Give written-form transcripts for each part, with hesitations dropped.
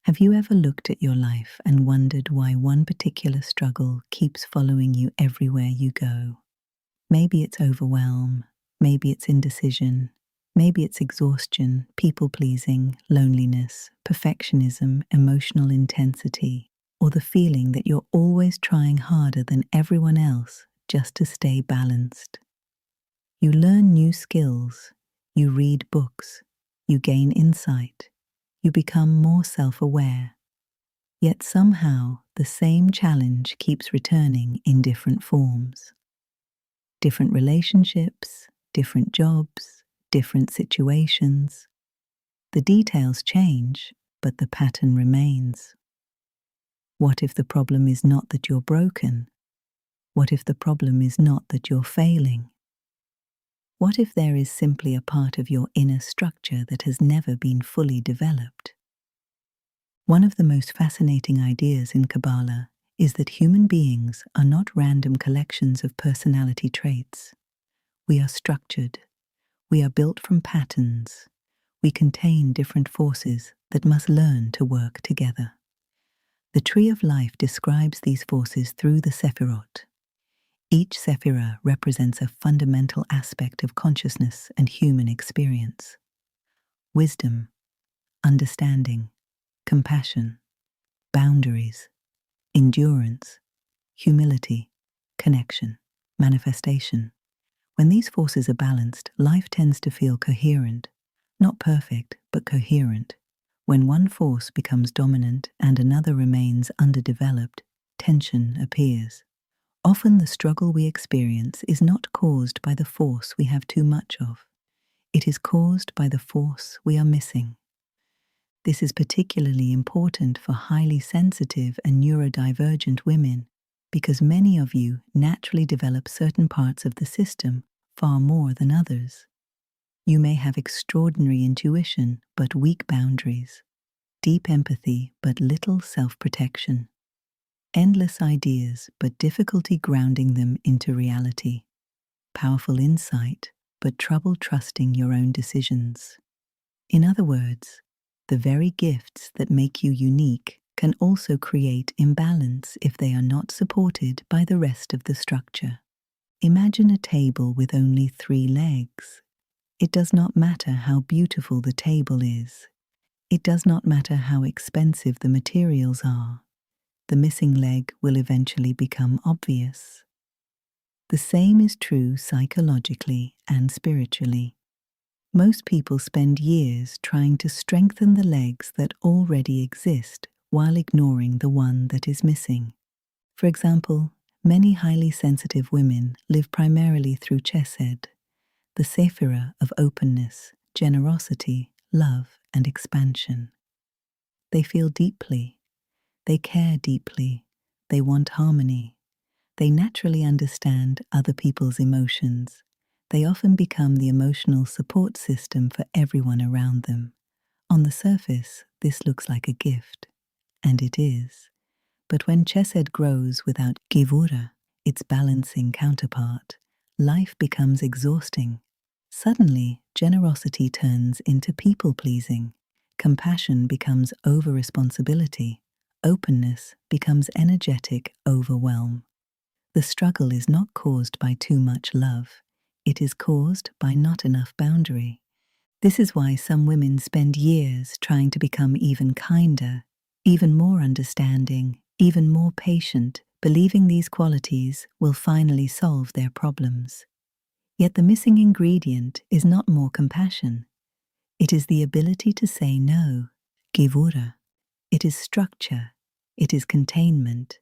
Have you ever looked at your life and wondered why one particular struggle keeps following you everywhere you go? Maybe it's overwhelm, maybe it's indecision, maybe it's exhaustion, people-pleasing, loneliness, perfectionism, emotional intensity, or the feeling that you're always trying harder than everyone else just to stay balanced. You learn new skills, you read books, you gain insight, you become more self-aware. Yet somehow the same challenge keeps returning in different forms. Different relationships, different jobs, different situations. The details change, but the pattern remains. What if the problem is not that you're broken? What if the problem is not that you're failing? What if there is simply a part of your inner structure that has never been fully developed? One of the most fascinating ideas in Kabbalah is that human beings are not random collections of personality traits. We are structured. We are built from patterns. We contain different forces that must learn to work together. The Tree of Life describes these forces through the Sefirot. Each Sefira represents a fundamental aspect of consciousness and human experience. Wisdom, understanding, compassion, boundaries, endurance, humility, connection, manifestation. When these forces are balanced, life tends to feel coherent, not perfect, but coherent. When one force becomes dominant and another remains underdeveloped, tension appears. Often the struggle we experience is not caused by the force we have too much of. It is caused by the force we are missing. This is particularly important for highly sensitive and neurodivergent women because many of you naturally develop certain parts of the system far more than others. You may have extraordinary intuition but weak boundaries, deep empathy but little self-protection, endless ideas but difficulty grounding them into reality, powerful insight but trouble trusting your own decisions. In other words, the very gifts that make you unique can also create imbalance if they are not supported by the rest of the structure. Imagine a table with only 3 legs. It does not matter how beautiful the table is. It does not matter how expensive the materials are. The missing leg will eventually become obvious. The same is true psychologically and spiritually. Most people spend years trying to strengthen the legs that already exist while ignoring the one that is missing. For example, many highly sensitive women live primarily through chesed, the Sefira of openness, generosity, love, and expansion. They feel deeply, they care deeply, they want harmony, they naturally understand other people's emotions. They often become the emotional support system for everyone around them. On the surface, this looks like a gift, and it is. But when chesed grows without gevura, its balancing counterpart, life becomes exhausting. Suddenly, generosity turns into people-pleasing, compassion becomes over-responsibility, openness becomes energetic overwhelm. The struggle is not caused by too much love. It is caused by not enough boundary. This is why some women spend years trying to become even kinder, even more understanding, even more patient, believing these qualities will finally solve their problems. Yet the missing ingredient is not more compassion. It is the ability to say no, gevura. It is structure. It is containment.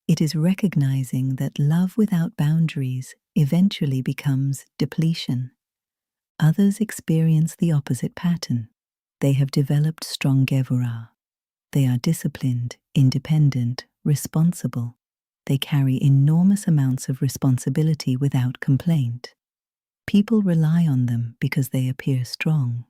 It is recognizing that love without boundaries eventually becomes depletion. Others experience the opposite pattern. They have developed strong gevura. They are disciplined, independent, responsible. They carry enormous amounts of responsibility without complaint. People rely on them because they appear strong,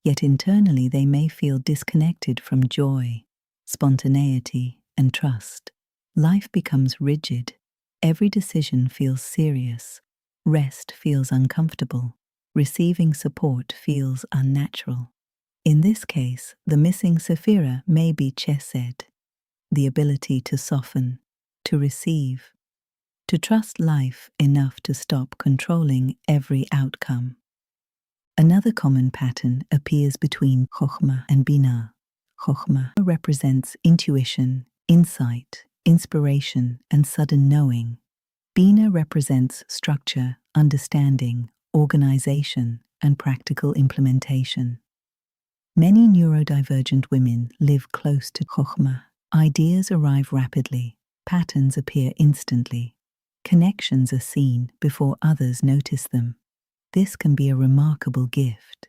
yet internally they may feel disconnected from joy, spontaneity, and trust. Life becomes rigid. Every decision feels serious. Rest feels uncomfortable. Receiving support feels unnatural. In this case, the missing Safira may be chesed, the ability to soften, to receive, to trust life enough to stop controlling every outcome. Another common pattern appears between Chokhmah and Binah. Chokhmah represents intuition, insight, inspiration, and sudden knowing. Binah represents structure, understanding, organization, and practical implementation. Many neurodivergent women live close to Chokhmah. Ideas arrive rapidly, patterns appear instantly, connections are seen before others notice them. This can be a remarkable gift.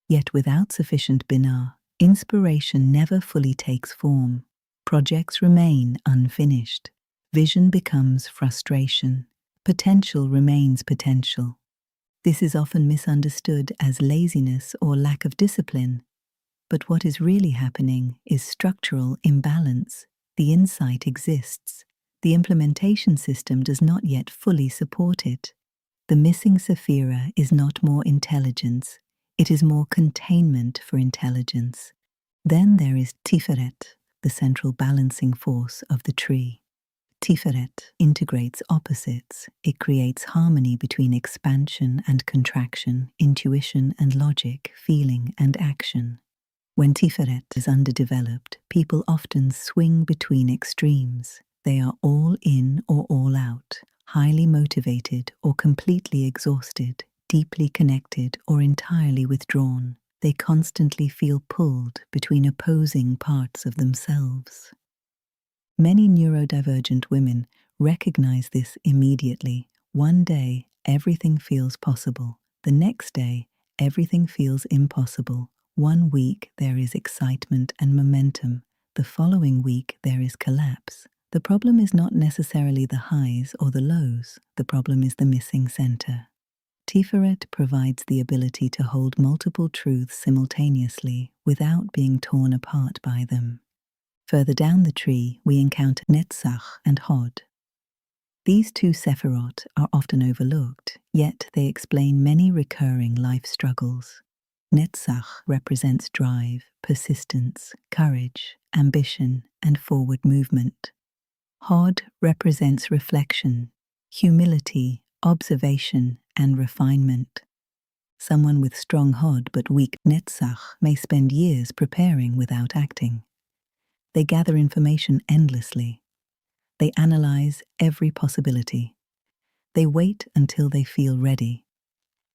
Yet without sufficient Binah, inspiration never fully takes form. Projects remain unfinished. Vision becomes frustration. Potential remains potential. This is often misunderstood as laziness or lack of discipline. But what is really happening is structural imbalance. The insight exists. The implementation system does not yet fully support it. The missing Safira is not more intelligence, it is more containment for intelligence. Then there is Tiferet, the central balancing force of the tree. Tiferet integrates opposites. It creates harmony between expansion and contraction, intuition and logic, feeling and action. When Tiferet is underdeveloped, people often swing between extremes. They are all in or all out, highly motivated or completely exhausted, deeply connected or entirely withdrawn. They constantly feel pulled between opposing parts of themselves. Many neurodivergent women recognize this immediately. One day, everything feels possible. The next day, everything feels impossible. One week, there is excitement and momentum. The following week, there is collapse. The problem is not necessarily the highs or the lows. The problem is the missing center. Tiferet provides the ability to hold multiple truths simultaneously without being torn apart by them. Further down the tree, we encounter Netzach and Hod. These two Sefirot are often overlooked, yet they explain many recurring life struggles. Netzach represents drive, persistence, courage, ambition, and forward movement. Hod represents reflection, humility, observation, and refinement. Someone with strong Hod but weak Netzach may spend years preparing without acting. They gather information endlessly. They analyze every possibility. They wait until they feel ready.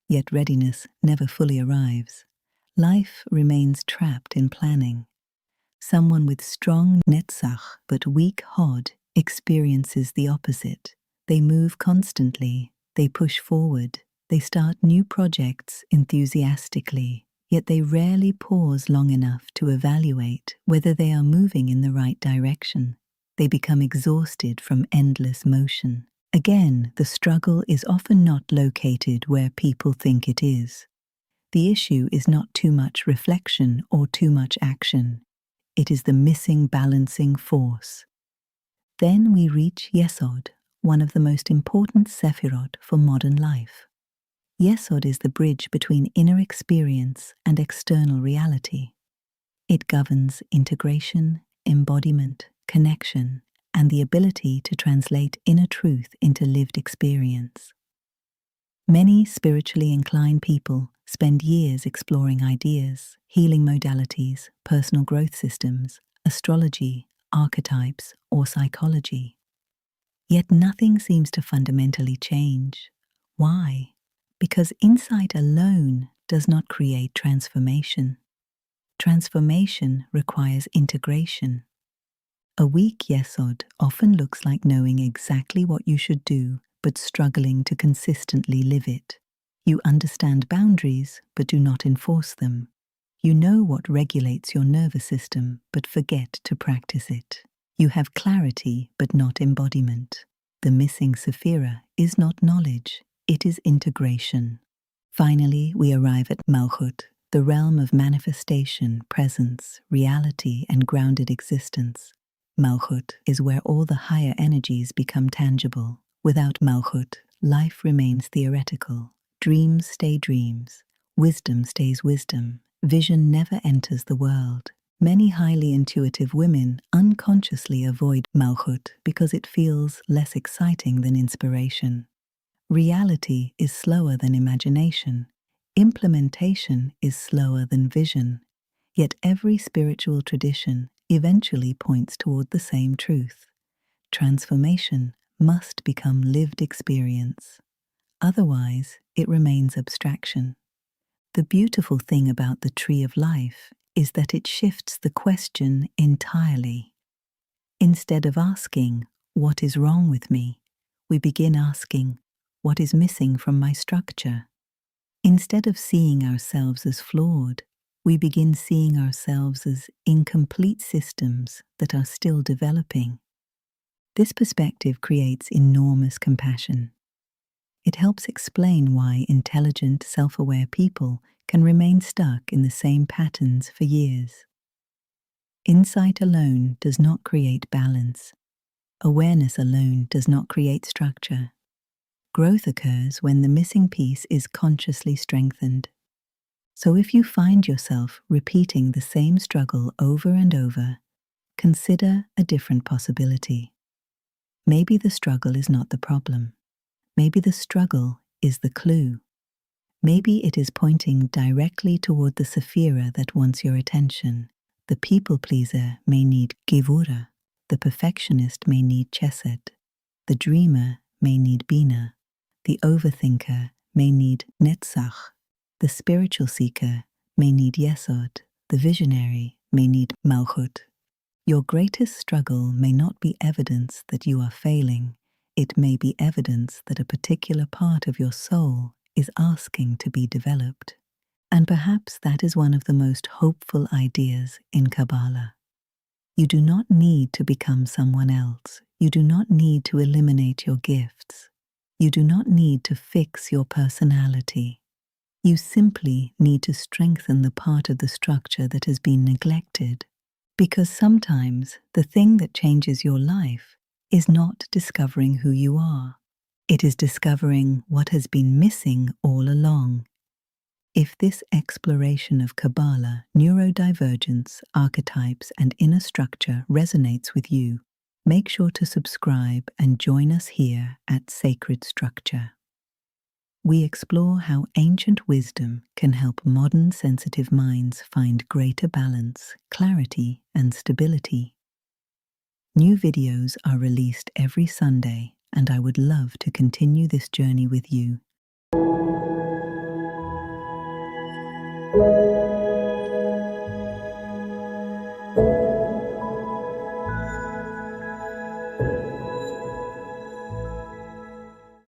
Yet readiness never fully arrives. Life remains trapped in planning. Someone with strong Netzach but weak Hod experiences the opposite. They move constantly, they push forward, they start new projects enthusiastically, yet they rarely pause long enough to evaluate whether they are moving in the right direction. They become exhausted from endless motion. Again, the struggle is often not located where people think it is. The issue is not too much reflection or too much action. It is the missing balancing force. Then we reach Yesod, one of the most important Sefirot for modern life. Yesod is the bridge between inner experience and external reality. It governs integration, embodiment, connection, and the ability to translate inner truth into lived experience. Many spiritually inclined people spend years exploring ideas, healing modalities, personal growth systems, astrology, archetypes, or psychology. Yet nothing seems to fundamentally change. Why? Because insight alone does not create transformation. Transformation requires integration. A weak Yesod often looks like knowing exactly what you should do, but struggling to consistently live it. You understand boundaries, but do not enforce them. You know what regulates your nervous system, but forget to practice it. You have clarity, but not embodiment. The missing Safira is not knowledge, it is integration. Finally, we arrive at Malchut, the realm of manifestation, presence, reality, and grounded existence. Malchut is where all the higher energies become tangible. Without Malchut, life remains theoretical. Dreams stay dreams. Wisdom stays wisdom. Vision never enters the world. Many highly intuitive women unconsciously avoid Malchut because it feels less exciting than inspiration. Reality is slower than imagination. Implementation is slower than vision. Yet every spiritual tradition eventually points toward the same truth. Transformation must become lived experience. Otherwise, it remains abstraction. The beautiful thing about the tree of life is that it shifts the question entirely. Instead of asking, "What is wrong with me?" we begin asking, "What is missing from my structure?" Instead of seeing ourselves as flawed, we begin seeing ourselves as incomplete systems that are still developing. This perspective creates enormous compassion. It helps explain why intelligent, self-aware people can remain stuck in the same patterns for years. Insight alone does not create balance. Awareness alone does not create structure. Growth occurs when the missing piece is consciously strengthened. So if you find yourself repeating the same struggle over and over, consider a different possibility. Maybe the struggle is not the problem. Maybe the struggle is the clue. Maybe it is pointing directly toward the Sefira that wants your attention. The people pleaser may need Gevura. The perfectionist may need Chesed. The dreamer may need Bina. The overthinker may need Netzach. The spiritual seeker may need Yesod. The visionary may need Malchut. Your greatest struggle may not be evidence that you are failing. It may be evidence that a particular part of your soul is asking to be developed. And perhaps that is one of the most hopeful ideas in Kabbalah. You do not need to become someone else. You do not need to eliminate your gifts. You do not need to fix your personality. You simply need to strengthen the part of the structure that has been neglected. Because sometimes the thing that changes your life is not discovering who you are. It is discovering what has been missing all along. If this exploration of Kabbalah, neurodivergence, archetypes, and inner structure resonates with you, make sure to subscribe and join us here at Sacred Structure. We explore how ancient wisdom can help modern sensitive minds find greater balance, clarity, and stability. New videos are released every Sunday, and I would love to continue this journey with you.